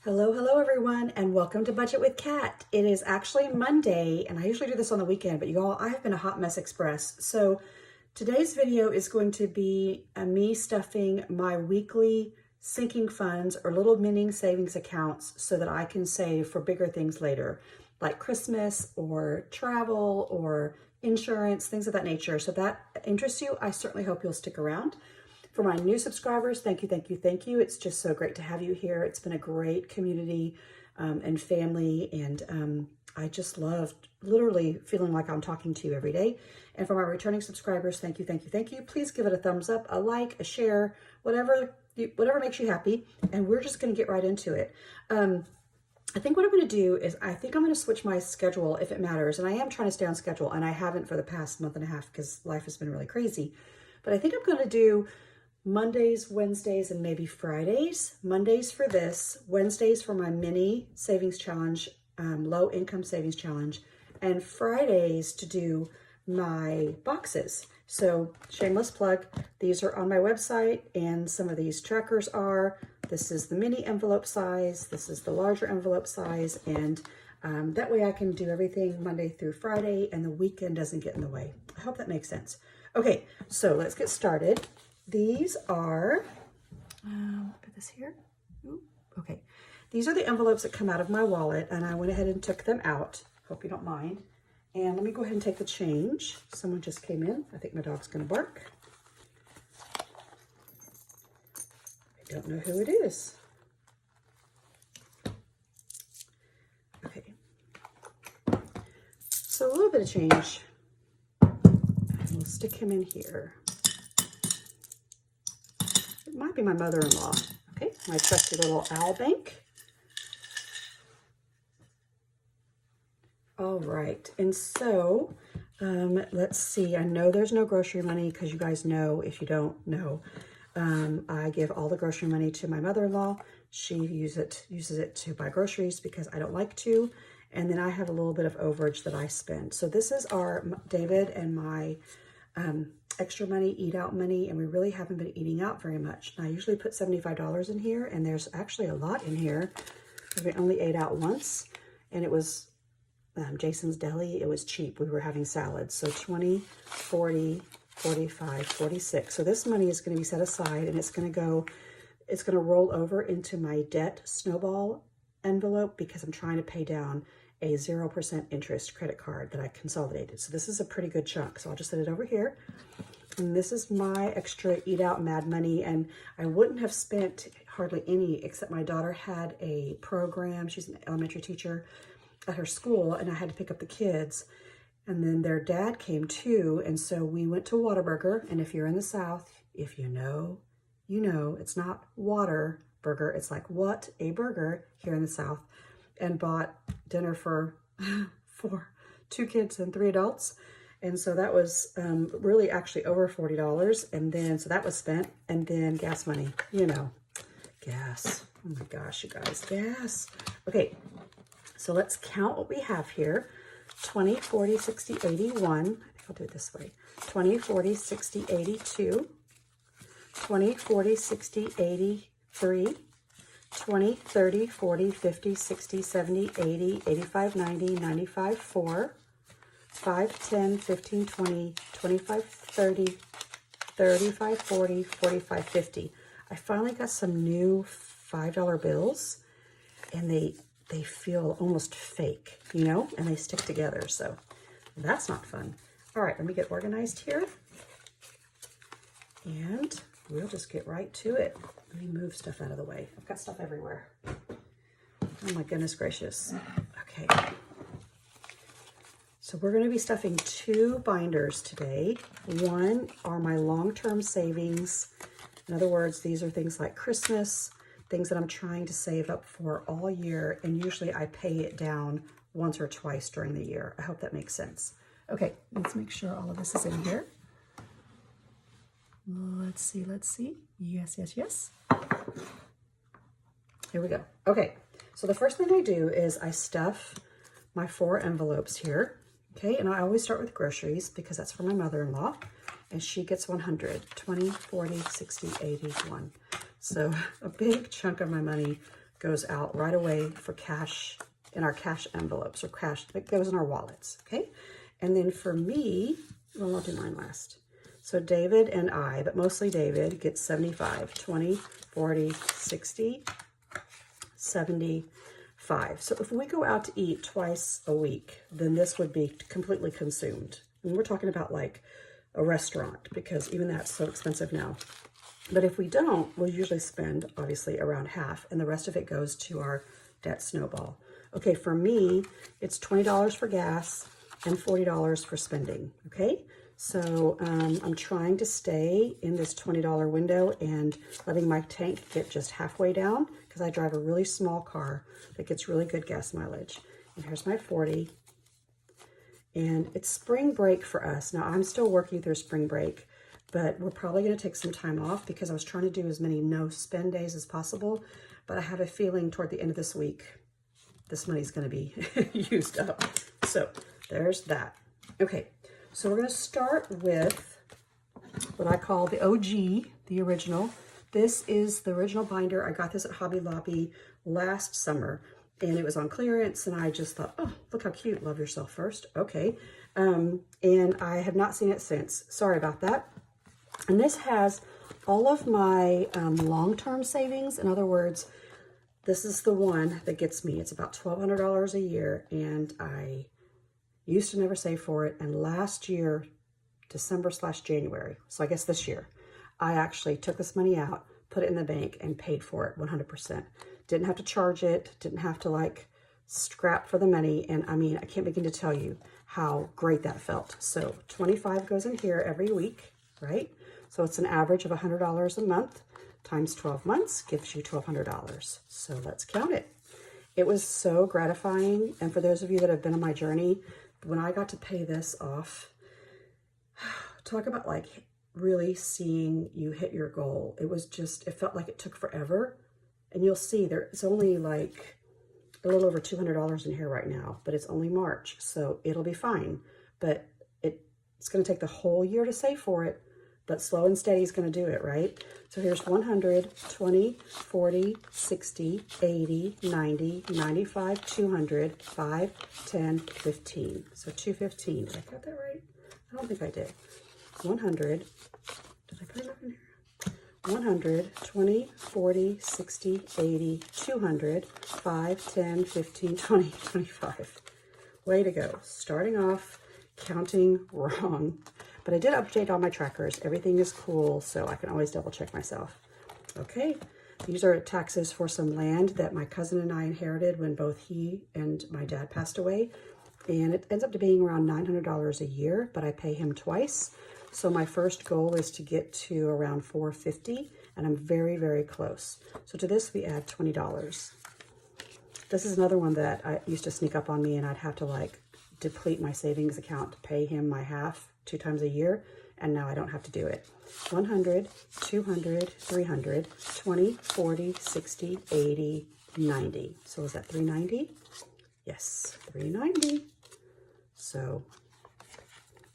Hello, hello everyone, and welcome to Budget with Kat. It is actually Monday, and I usually do this on the weekend, but you all, I have been a hot mess express. So today's video is going to be me stuffing my weekly sinking funds or little mini savings accounts so that I can save for bigger things later, like Christmas or travel or insurance, things of that nature. So if that interests you, I certainly hope you'll stick around. For my new subscribers, thank you, thank you, thank you. It's just so great to have you here. It's been a great community and family, and I just loved literally feeling like I'm talking to you every day. And for my returning subscribers, thank you, thank you, thank you. Please give it a thumbs up, a like, a share, whatever makes you happy. And we're just going to get right into it. I think what I'm going to do is I think I'm going to switch my schedule if it matters. And I am trying to stay on schedule, and I haven't for the past month and a half because life has been really crazy. But I think I'm going to do Mondays, Wednesdays, and maybe Fridays. Mondays for this, Wednesdays for my mini savings challenge, low income savings challenge, and Fridays to do my boxes. So shameless plug, these are on my website, and some of these trackers are. This is the mini envelope size, this is the larger envelope size, and that way I can do everything Monday through Friday and the weekend doesn't get in the way. I hope that makes sense. Okay, so let's get started. These are, put this here. Ooh, okay. These are the envelopes that come out of my wallet, and I went ahead and took them out. Hope you don't mind. And let me go ahead and take the change. Someone just came in. I think my dog's going to bark. I don't know who it is. Okay. So a little bit of change. And we'll stick him in here. It might be my mother-in-law. Okay, my trusty little owl bank. All right, and so let's see. I know there's no grocery money because you guys know, if you don't know, I give all the grocery money to my mother-in-law. She uses it to buy groceries because I don't like to, and then I have a little bit of overage that I spend. So this is our David and my extra money, eat out money, and we really haven't been eating out very much. And I usually put $75 in here, and there's actually a lot in here. We only ate out once, and it was Jason's Deli. It was cheap. We were having salads. So 20, 40, 45, 46. So this money is going to be set aside, and it's going to roll over into my debt snowball envelope because I'm trying to pay down a 0% interest credit card that I consolidated. So this is a pretty good chunk. So I'll just set it over here. And this is my extra eat out mad money. And I wouldn't have spent hardly any, except my daughter had a program. She's an elementary teacher at her school, and I had to pick up the kids. And then their dad came too. And so we went to Whataburger. And if you're in the South, if you know, you know, it's not water burger. It's like what a burger here in the South. And bought dinner for 2 kids and 3 adults. And so that was really actually over $40. And then, so that was spent. And then gas money, you know, gas. Oh my gosh, you guys, gas. Okay, so let's count what we have here. 20, 40, 60, 81. I think I'll do it this way. 20, 40, 60, 82. 20, 40, 60, 83. 20, 30, 40, 50, 60, 70, 80, 85, 90, 95, 4, 5, 10, 15, 20, 25, 30, 35, 40, 45, 50. I finally got some new $5 bills, and they feel almost fake, you know, and they stick together. So that's not fun. All right, let me get organized here, and we'll just get right to it. Let me move stuff out of the way. I've got stuff everywhere. Oh my goodness gracious. Okay. So we're going to be stuffing 2 binders today. One are my long-term savings. In other words, these are things like Christmas, things that I'm trying to save up for all year, and usually I pay it down once or twice during the year. I hope that makes sense. Okay, let's make sure all of this is in here. Let's see, let's see. Yes, yes, yes. Here we go. Okay, so the first thing I do is I stuff my 4 envelopes here. Okay, and I always start with groceries because that's for my mother-in-law, and she gets 100, 20, 40, 60, 81. So a big chunk of my money goes out right away for cash in our cash envelopes, or cash that goes in our wallets, okay? And then for me, well, I'll do mine last. So David and I, but mostly David, gets 75, 20, 40, 60, 75. So if we go out to eat twice a week, then this would be completely consumed. And we're talking about like a restaurant, because even that's so expensive now. But if we don't, we'll usually spend obviously around half, and the rest of it goes to our debt snowball. Okay, for me, it's $20 for gas and $40 for spending, okay? So I'm trying to stay in this $20 window and letting my tank get just halfway down, because I drive a really small car that gets really good gas mileage. And here's my 40. And it's spring break for us. Now, I'm still working through spring break, but we're probably going to take some time off, because I was trying to do as many no-spend days as possible. But I have a feeling toward the end of this week, this money's going to be used up. So there's that. Okay, so we're going to start with what I call the OG, the original. This is the original binder. I got this at Hobby Lobby last summer, and it was on clearance, and I just thought, oh, look how cute. Love yourself first. Okay. And I have not seen it since. Sorry about that. And this has all of my long-term savings. In other words, this is the one that gets me. It's about $1,200 a year, and I used to never save for it. And last year, December/January, so I guess this year, I actually took this money out, put it in the bank, and paid for it 100%. Didn't have to charge it, didn't have to like scrap for the money. And I mean, I can't begin to tell you how great that felt. So 25 goes in here every week, right? So it's an average of $100 a month times 12 months gives you $1,200. So let's count it. It was so gratifying. And for those of you that have been on my journey, when I got to pay this off, talk about like really seeing you hit your goal. It was just, it felt like it took forever. And you'll see it's only like a little over $200 in here right now, but it's only March, so it'll be fine. But it's going to take the whole year to save for it, but slow and steady is going to do it, right? So here's 100, 20, 40, 60, 80, 90, 95, 200, 5, 10, 15. So 215. Did I got that right? I don't think I did. 100. Did I put it up in here? 100, 20, 40, 60, 80, 200, 5, 10, 15, 20, 25. Way to go. Starting off counting wrong. But I did update all my trackers. Everything is cool, so I can always double check myself. Okay, these are taxes for some land that my cousin and I inherited when both he and my dad passed away. And it ends up to being around $900 a year, but I pay him twice. So my first goal is to get to around $450, and I'm very, very close. So to this, we add $20. This is another one that I used to sneak up on me, and I'd have to like deplete my savings account to pay him my half 2 times a year, and now I don't have to do it. 100, 200, 300, 20, 40, 60, 80, 90. So is that 390? Yes, 390. So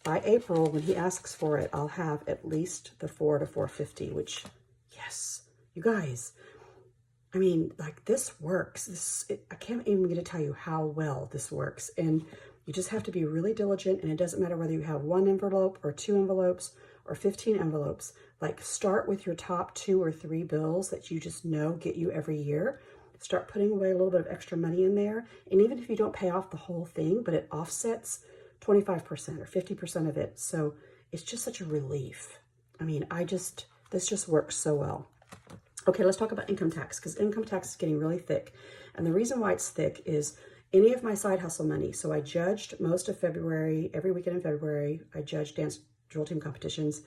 by April, when he asks for it, I'll have at least the 4 to 450, which, yes, you guys, I mean, like this works. I can't even begin to tell you how well this works. And you just have to be really diligent, and it doesn't matter whether you have 1 envelope or 2 envelopes or 15 envelopes. Like start with your top 2 or 3 bills that you just know get you every year. Start putting away a little bit of extra money in there. And even if you don't pay off the whole thing, but it offsets 25% or 50% of it. So it's just such a relief. I mean, this just works so well. Okay, let's talk about income tax, because income tax is getting really thick. And the reason why it's thick is any of my side hustle money. So I judged most of February, every weekend in February, I judged dance drill team competitions,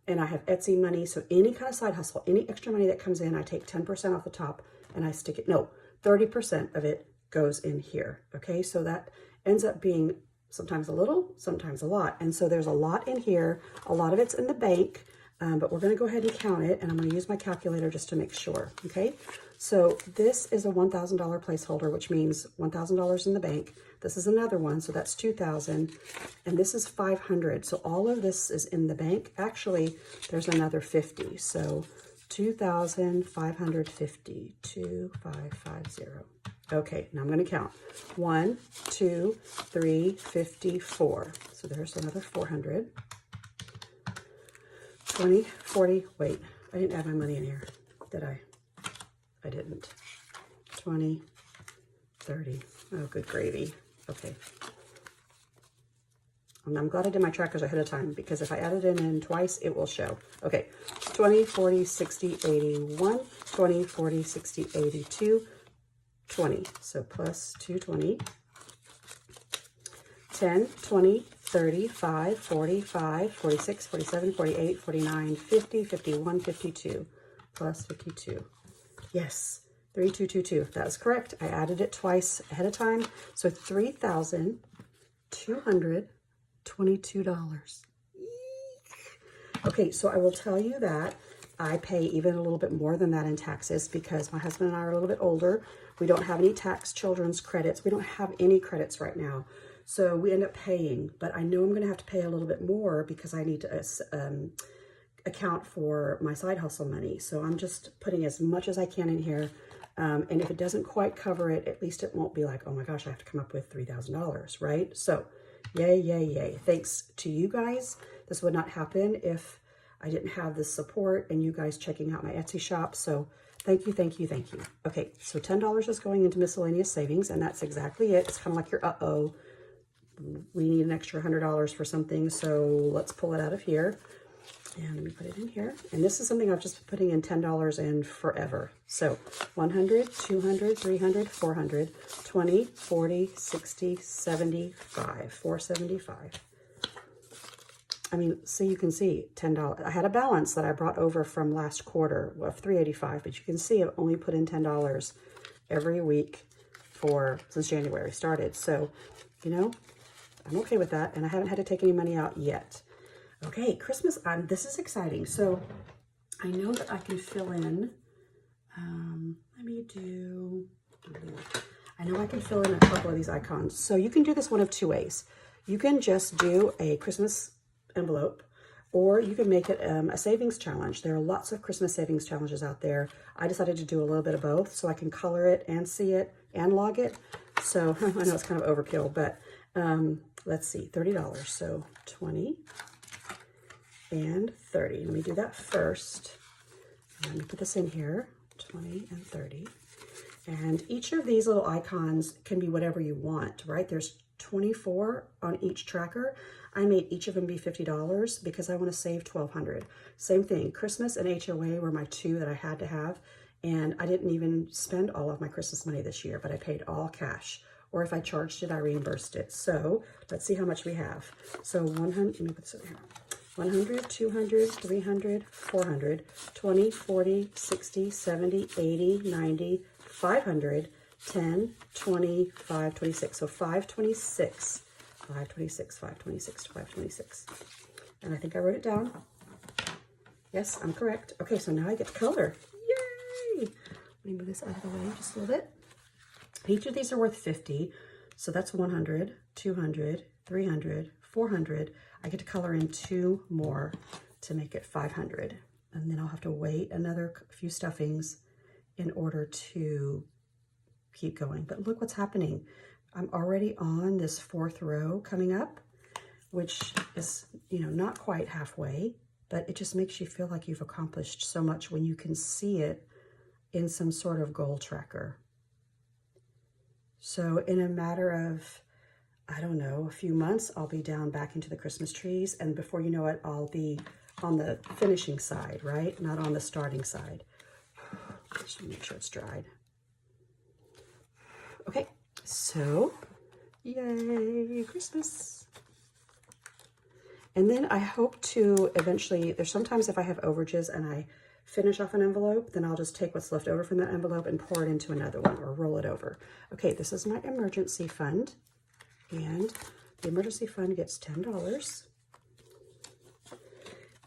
and I have Etsy money. So any kind of side hustle, any extra money that comes in, I take 10% off the top and I stick it, no, 30% of it goes in here. Okay, so that ends up being sometimes a little, sometimes a lot. And so there's a lot in here. A lot of it's in the bank, but we're going to go ahead and count it. And I'm going to use my calculator just to make sure. Okay, so this is a $1,000 placeholder, which means $1,000 in the bank. This is another one, so that's $2,000. And this is $500. So all of this is in the bank. Actually, there's another $50. So 2,550. 2550. Okay, now I'm going to count. 1, 2, 3, 54. So there's another 400. 20, 40. Wait, I didn't add my money in here, did I? I didn't. 20, 30. Oh, good gravy. Okay. And I'm glad I did my trackers ahead of time, because if I add it in twice, it will show. Okay, 20, 40, 60, 81, 20, 40, 60, 82, 20. So plus 220. 10, 20, 35, 45, 46, 47, 48, 49, 50, 51, 52. Plus 52. Yes, 3222. That was correct. I added it twice ahead of time. So $3,222. Okay, so I will tell you that I pay even a little bit more than that in taxes because my husband and I are a little bit older. We don't have any tax children's credits. We don't have any credits right now. So we end up paying, but I know I'm going to have to pay a little bit more because I need to account for my side hustle money. So I'm just putting as much as I can in here. And if it doesn't quite cover it, at least it won't be like, oh my gosh, I have to come up with $3,000, right? So yay, yay, yay. Thanks to you guys. This would not happen if I didn't have this support and you guys checking out my Etsy shop. So thank you, thank you, thank you. Okay, so $10 is going into miscellaneous savings, and that's exactly it. It's kind of like your uh-oh. We need an extra $100 for something, so let's pull it out of here. And let me put it in here. And this is something I've just been putting in $10 in forever. So 100, 200, 300, 400, 20, 40, 60, 75, 475. I mean, so you can see $10. I had a balance that I brought over from last quarter of $385, but you can see I've only put in $10 every week since January started. So, you know, I'm okay with that, and I haven't had to take any money out yet. Okay, Christmas, this is exciting. So I know that I can fill in, I know I can fill in a couple of these icons. So you can do this one of two ways. You can just do a Christmas envelope, or you can make it a savings challenge. There are lots of Christmas savings challenges out there. I decided to do a little bit of both so I can color it and see it and log it. So I know it's kind of overkill, but let's see, $30. So 20 and 30. Let me do that first. Let me put this in here, 20 and 30. And each of these little icons can be whatever you want, right? There's 24 on each tracker. I made each of them be $50 because I want to save $1,200. Same thing, Christmas and HOA were my two that I had to have. And I didn't even spend all of my Christmas money this year, but I paid all cash. Or if I charged it, I reimbursed it. So let's see how much we have. So 100, let me put this in here. 100, 200, 300, 400, 20, 40, 60, 70, 80, 90, 500, 10, 20, 526. So 526, 526, 526, 526. And I think I wrote it down. Yes, I'm correct. Okay, so now I get to color. Yay! Let me move this out of the way just a little bit. Each of these are worth 50. So that's 100, 200, 300, 400. I get to color in 2 more to make it 500. And then I'll have to wait another few stuffings in order to keep going. But look what's happening. I'm already on this 4th row coming up, which is, you know, not quite halfway, but it just makes you feel like you've accomplished so much when you can see it in some sort of goal tracker. So in a matter of, I don't know, a few months, I'll be down back into the Christmas trees, and before you know it, I'll be on the finishing side, right? Not on the starting side. Just make sure it's dried. Okay, so yay, Christmas. And then I hope to eventually, there's sometimes if I have overages and I finish off an envelope, then I'll just take what's left over from that envelope and pour it into another one or roll it over. Okay, this is my emergency fund. And the emergency fund gets $10.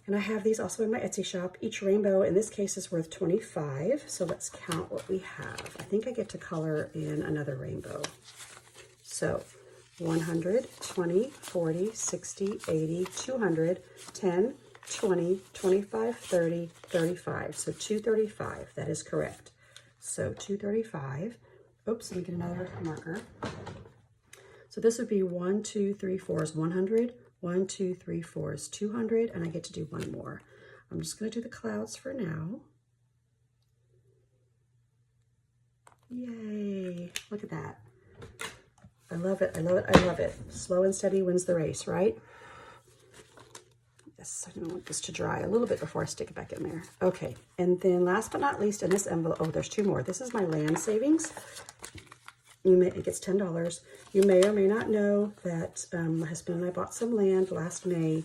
And I have these also in my Etsy shop. Each rainbow in this case is worth 25. So let's count what we have. I think I get to color in another rainbow. So 100, 20, 40, 60, 80, 200, 10, 20, 25, 30, 35. So 235, that is correct. So 235. Oops, let me get another marker. So this would be 1, 2, 3, 4 is 100. 1, 2, 3, 4 is 200, and I get to do one more. I'm just going to do the clouds for now. Yay, look at that. I love it, I love it, I love it. Slow and steady wins the race, right? Yes, I want this to dry a little bit before I stick it back in there. Okay, and then last but not least in this envelope, oh, there's two more. This is my land savings. It gets $10. You may or may not know that my husband and I bought some land last May,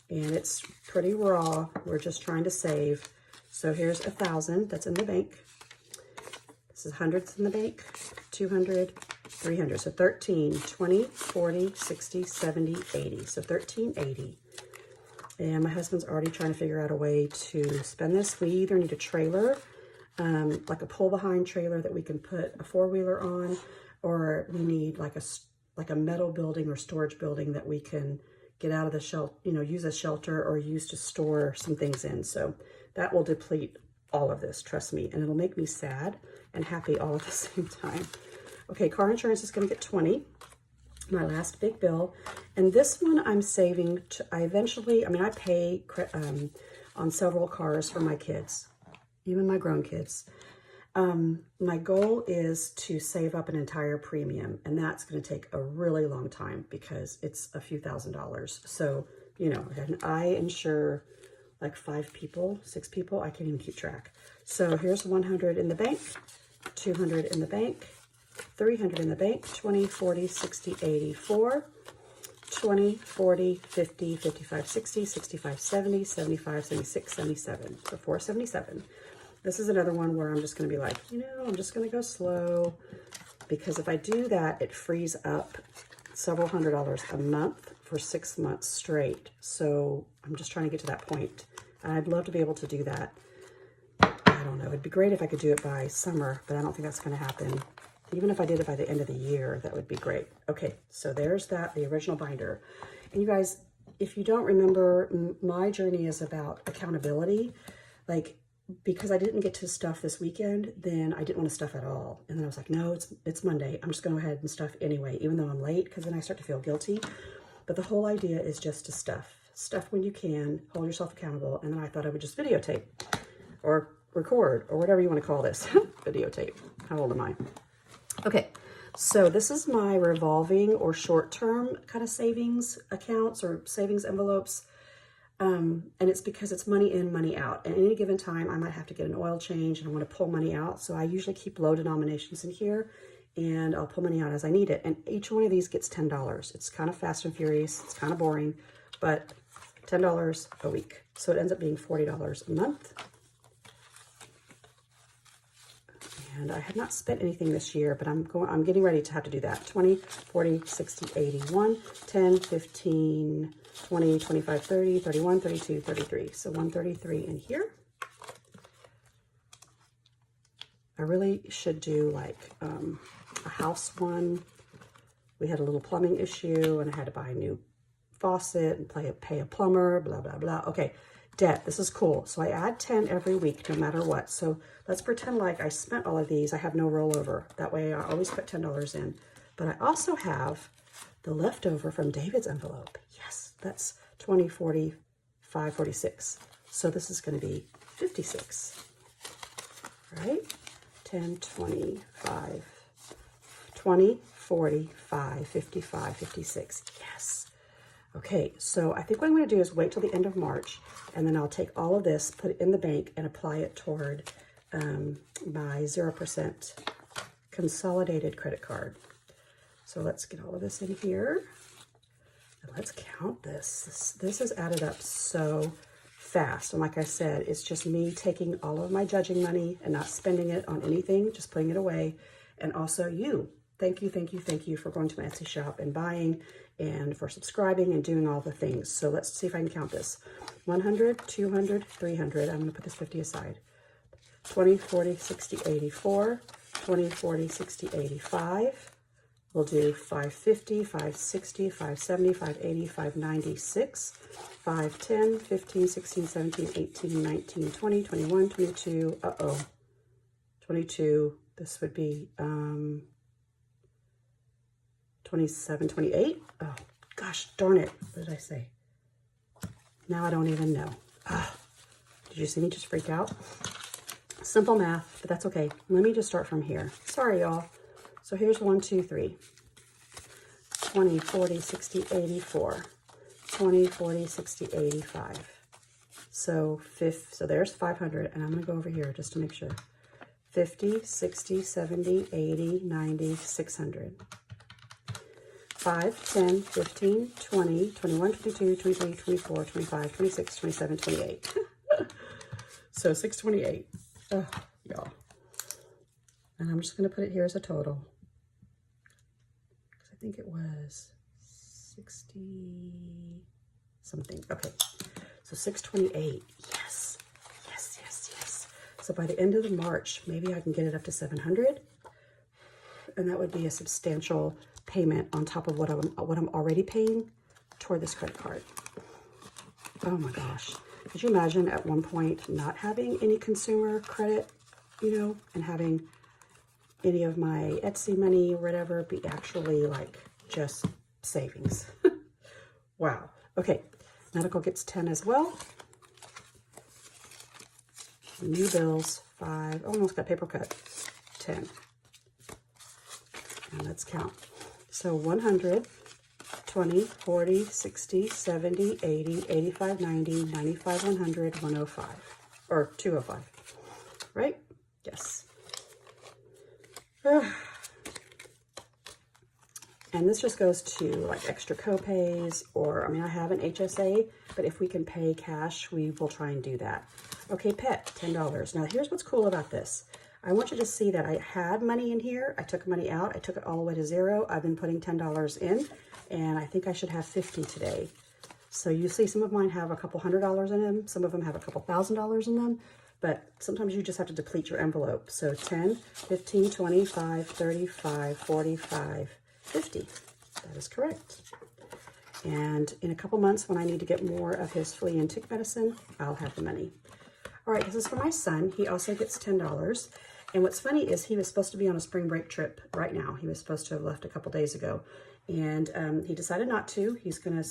and it's pretty raw. We're just trying to save. So here's 1,000 that's in the bank. This is hundreds in the bank, 200, 300. So 13, 20, 40, 60, 70, 80. So 1380. And my husband's already trying to figure out a way to spend this. We either need a trailer, like a pull-behind trailer that we can put a four-wheeler on, or we need like a metal building or storage building that we can get out of the shelter, use as shelter or use to store some things in. So that will deplete all of this, trust me, and it'll make me sad and happy all at the same time. Okay, car insurance is going to get 20, my last big bill. And this one I'm saving to, I pay on several cars for my kids, even my grown kids. My goal is to save up an entire premium, and that's going to take a really long time because it's a few $1,000s. So, and I insure like 5 people, 6 people, I can't even keep track. So here's 100 in the bank, 200 in the bank, 300 in the bank, 20, 40, 60, 84, 20, 40, 50, 55, 60, 65, 70, 75, 76, 77. So 477. This is another one where I'm just going to be like, I'm just going to go slow, because if I do that, it frees up several $100s a month for 6 months straight. So I'm just trying to get to that point. And I'd love to be able to do that. I don't know. It'd be great if I could do it by summer, but I don't think that's going to happen. Even if I did it by the end of the year, that would be great. Okay, so there's that, the original binder. And you guys, if you don't remember, my journey is about accountability. Like, because I didn't get to stuff this weekend, then I didn't want to stuff at all. And then I was like, no, it's Monday. I'm just going to go ahead and stuff anyway, even though I'm late, because then I start to feel guilty. But the whole idea is just to stuff. Stuff when you can, hold yourself accountable. And then I thought I would just videotape or record or whatever you want to call this. Videotape. How old am I? Okay, so this is my revolving or short-term kind of savings accounts or savings envelopes. And it's because it's money in, money out. At any given time, I might have to get an oil change and I want to pull money out. So I usually keep low denominations in here, and I'll pull money out as I need it. And each one of these gets $10. It's kind of fast and furious. It's kind of boring, but $10 a week. So it ends up being $40 a month. And I have not spent anything this year, but I'm getting ready to have to do that. 20, 40, 60, 81, 10, 15, 20, 25, 30, 31, 32, 33. So 133 in here. I really should do like a house one. We had a little plumbing issue and I had to buy a new faucet and pay a plumber, blah, blah, blah. Okay, debt. This is cool. So I add 10 every week, no matter what. So let's pretend like I spent all of these. I have no rollover. That way I always put $10 in. But I also have the leftover from David's envelope. Yes, that's 20, 40, 5, 46. So this is going to be 56, right? 10, 25, 20, 40, 5, 55, 56. Yes. Okay, so I think what I'm going to do is wait till the end of March, and then I'll take all of this, put it in the bank, and apply it toward my 0% consolidated credit card. So let's get all of this in here, and let's count this. This is added up so fast, and like I said, it's just me taking all of my judging money and not spending it on anything, just putting it away. And also you. Thank you, thank you, thank you for going to my Etsy shop and buying, and for subscribing and doing all the things. So let's see if I can count this. 100, 200, 300. I'm going to put this 50 aside. 20, 40, 60, 84. 20, 40, 60, 85. We'll do 550, 560, 570, 580, 596, 510, 15, 16, 17, 18, 19, 20, 21, 22, 22, this would be 27, 28. Oh, gosh, darn it. What did I say? Now I don't even know. Did you see me just freak out? Simple math, but that's okay. Let me just start from here. Sorry, y'all. So here's 1, 2, 3. 20, 40, 60, 84. 20, 40, 60, 85. So there's 500, and I'm going to go over here just to make sure. 50, 60, 70, 80, 90, 600. 5, 10, 15, 20, 21, 22, 23, 24, 25, 26, 27, 28. So 628. Oh, y'all. And I'm just going to put it here as a total. Because I think it was 60 something. Okay. So 628. Yes. Yes, yes, yes. So by the end of the March, maybe I can get it up to 700. And that would be a substantial payment on top of what I'm already paying toward this credit card. Oh my gosh. Could you imagine at one point not having any consumer credit, you know, and having any of my Etsy money or whatever be actually like just savings? Wow. Okay. Medical gets 10 as well. New bills, 5. Almost got paper cut. 10. And let's count. So 100, 20, 40, 60, 70, 80, 85, 90, 95, 100, 105. Or 205. Right? Yes. And this just goes to like extra copays, or, I mean, I have an HSA, but if we can pay cash, we will try and do that. Okay, pet, $10. Now, here's what's cool about this. I want you to see that I had money in here. I took money out. I took it all the way to 0. I've been putting $10 in, and I think I should have 50 today. So you see some of mine have a couple $100 in them. Some of them have a couple $1,000 in them, but sometimes you just have to deplete your envelope. So 10, 15, 25, 35, 45, 50. That is correct. And in a couple months, when I need to get more of his flea and tick medicine, I'll have the money. All right, this is for my son. He also gets $10. And what's funny is he was supposed to be on a spring break trip right now. He was supposed to have left a couple days ago. And he decided not to. He's going to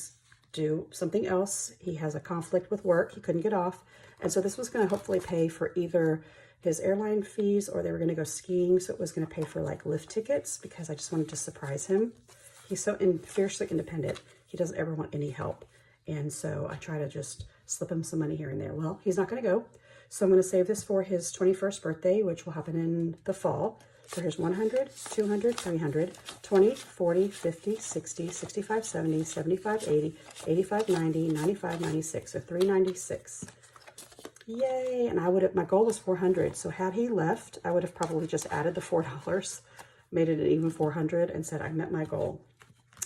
do something else. He has a conflict with work. He couldn't get off. And so this was going to hopefully pay for either his airline fees, or they were going to go skiing. So it was going to pay for like lift tickets, because I just wanted to surprise him. He's so fiercely independent. He doesn't ever want any help. And so I try to just slip him some money here and there. Well, he's not going to go. So I'm going to save this for his 21st birthday, which will happen in the fall. So here's 100, 200, 300, 20, 40, 50, 60, 65, 70, 75, 80, 85, 90, 95, 96. So 396. Yay. And my goal was 400. So had he left, I would have probably just added the $4, made it an even 400, and said I met my goal.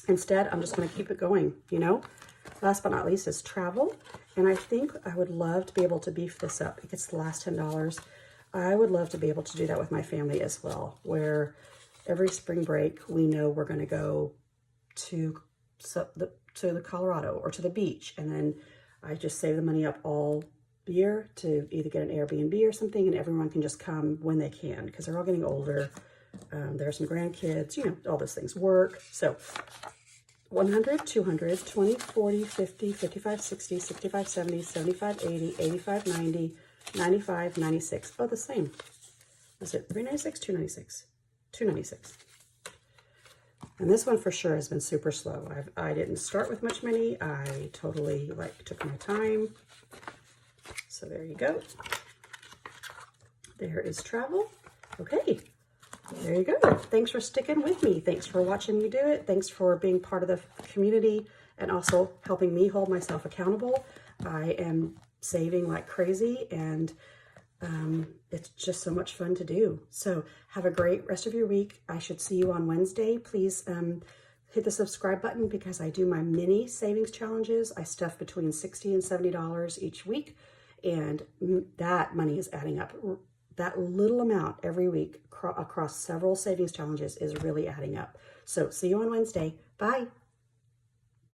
Instead, I'm just going to keep it going, you know. Last but not least is travel. And I think I would love to be able to beef this up. It gets the last $10. I would love to be able to do that with my family as well, where every spring break, we know we're going to go to the Colorado or to the beach. And then I just save the money up all year to either get an Airbnb or something, and everyone can just come when they can, because they're all getting older. There are some grandkids, you know, all those things, work. So 100, 200, 20, 40, 50, 55, 60, 65, 70, 75, 80, 85, 90, 95, 96. Oh, the same. Was it 396, 296? 296. And this one for sure has been super slow. I didn't start with much money. I totally took my time. So there you go. There is travel. Okay. There you go. Thanks for sticking with me. Thanks for watching me do it. Thanks for being part of the community and also helping me hold myself accountable. I am saving like crazy, and it's just so much fun to do. So have a great rest of your week. I should see you on Wednesday. Please hit the subscribe button, because I do my mini savings challenges. I stuff between $60 and $70 each week, and that money is adding up. That little amount every week across several savings challenges is really adding up. So see you on Wednesday. Bye.